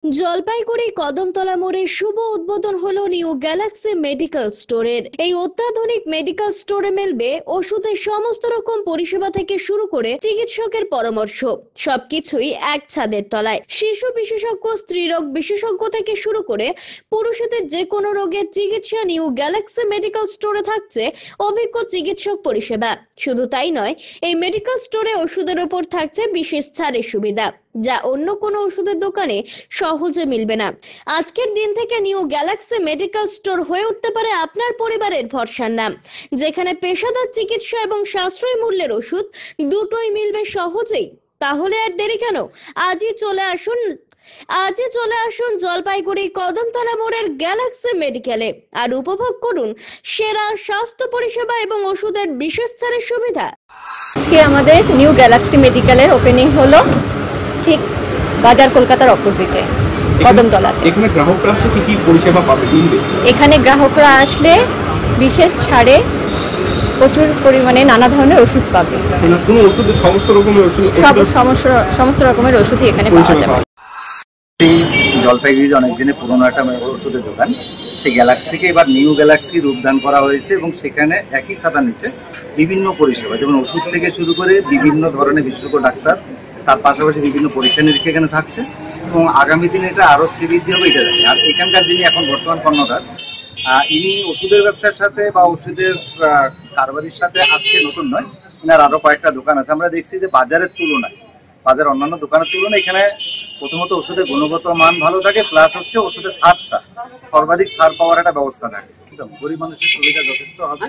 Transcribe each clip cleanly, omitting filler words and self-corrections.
জলপাইগুড়ি কদমতলা মোড়ে শুভ উদ্বোধন হলো নিউ গ্যালাক্সি মেডিকেল স্টোরের। এই অত্যাধুনিক মেডিকেল স্টোরে মিলবে ওষুধের সমস্ত রকম পরিষেবা থেকে শুরু করে চিকিৎসকের পরামর্শ, সবকিছুই এক ছাদের তলায়। শিশু বিশেষজ্ঞ, স্ত্রীরোগ বিশেষজ্ঞ থেকে শুরু করে পুরুষদের যে কোনো রোগের চিকিৎসা নিউ গ্যালাক্সি মেডিকেল স্টোরে থাকছে অভিজ্ঞ চিকিৎসক পরিষেবা। শুধু তাই নয়, এই মেডিকেল স্টোরে ওষুধের উপর থাকছে বিশেষ ছাড়ের সুবিধা, যা অন্য কোনো ওষুধের দোকানে সহজে মিলবে না। আজকের দিন থেকে নিউ গ্যালাক্সি মেডিকেল স্টোর হয়ে উঠতে পারে আপনার পরিবারের ভরসার নাম, যেখানে পেশাদার চিকিৎসা এবং সাশ্রয়ী মূল্যের ওষুধ দুটোই মিলবে সহজেই। তাহলে আর দেরি কেন? আজই চলে আসুন জলপাইগুড়ি কদমতলা মোড়ের গ্যালাক্সি মেডিকেলে আর উপভোগ করুন সেরা স্বাস্থ্য পরিষেবা এবং ওষুধের বিশেষ ছাড়ের সুবিধা। আজকে আমাদের নিউ গ্যালাক্সি মেডিকেলের ওপেনিং হলো ঠিক বাজার কলকাতার অপোজিটে কদমতলাতে। এখানে গ্রাহকরা আসলে কি পরিষেবা পাবে? এখানে গ্রাহকরা আসলে বিশেষ ছাড়ে প্রচুর পরিমাণে নানা ধরনের ওষুধ পাবে। কোনো ওষুধের সমস্ত রকমের ওষুধ, সমস্ত রকমের ওষুধই এখানে পাওয়া যাবে। জলপাইগুড়ির অনেক দিনের পুরোনো একটা ওষুধের দোকান, সেই গ্যালাক্সিকে এবার নিউ গ্যালাক্সি রূপদান করা হয়েছে এবং সেখানে একই ছাতার নিচে বিভিন্ন পরিষেবা, যেমন ওষুধ থেকে শুরু করে বিভিন্ন ধরনের বিশেষজ্ঞ ডাক্তার, তার পাশাপাশি বিভিন্ন পরীক্ষা নিরীক্ষা এখানে থাকছে এবং আগামী দিনে এটা আরও শ্রীবৃদ্ধি হবে এটা জানি। আর এখানকার যিনি এখন বর্তমান কর্ণধার, ইনি ওষুধের ব্যবসার সাথে বা ওষুধের কারবারির সাথে আজকে নতুন নয়, এনার আরও কয়েকটা দোকান আছে। আমরা দেখছি যে বাজারের তুলনায়, বাজার অন্যান্য দোকানের তুলনায় এখানে প্রথমত ওষুধের গুণগত মান ভালো থাকে, প্লাস হচ্ছে ওষুধের ছাড়টা সর্বাধিক ছাড় পাওয়ার একটা ব্যবস্থা থাকে। গরিব মানুষের সুবিধা যথেষ্ট হবে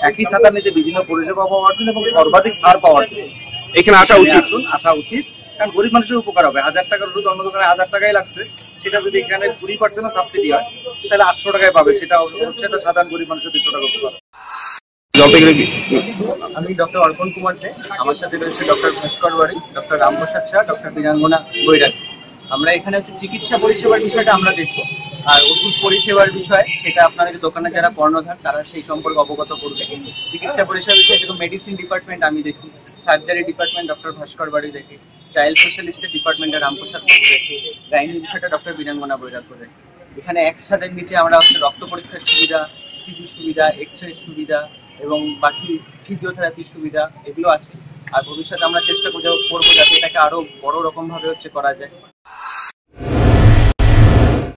একই ছাতার নিচে বিভিন্ন পরিষেবা পাওয়ার জন্য এবং সর্বাধিক ছাড় পাওয়ার জন্য এখানে আসা উচিত। কারণ গরিব মানুষের উপকার হবে। 1000 টাকার ওষুধ অন্য দোকানে 1000 টাকাই লাগছে, সেটা যদি এখানে 20% সাবসিডি হয় তাহলে 800 টাকায় পাবে। সেটা সাধারণ গরিব মানুষের 200 টাকা করতে পারে। আমি ডক্টর অর্পণ কুমার দে, আমার সাথে রয়েছে ডক্টর ভাস্কর বাড়ি, ডক্টর রামপ্রসাদ শাহ, ডক্টর বীরাঙ্গনা বৈরাগী। আমরা এখানে হচ্ছে চিকিৎসা পরিষেবার বিষয়টা আমরা দেখবো, আর ওষুধ পরিষেবার বিষয় সেটা আপনাদের দোকানে যারা কর্ণধার তারা সেই সম্পর্কে অবগত করবে। চিকিৎসা পরিষেবার বিষয়ে যেরকম মেডিসিন ডিপার্টমেন্ট আমি দেখি, সার্জারি ডিপার্টমেন্ট ডক্টর ভাস্কর বাড়ি দেখি, চাইল্ড স্পেশালিস্টের ডিপার্টমেন্টের রামপ্রসাদ বাবু দেখি, গাইনি বিষয়টা ডক্টর বীরাঙ্গনা বৈরাগ্য দেখি। এখানে এক ছাদের নিচে আমরা হচ্ছে রক্ত পরীক্ষার সুবিধা, সিটি সুবিধা, এক্স রে সুবিধা এবং বাকি ফিজিওথেরাপির সুবিধা এগুলো আছে। আর ভবিষ্যতে আমরা চেষ্টা করবো যাতে এটাকে আরো বড় রকম ভাবে করা যায়।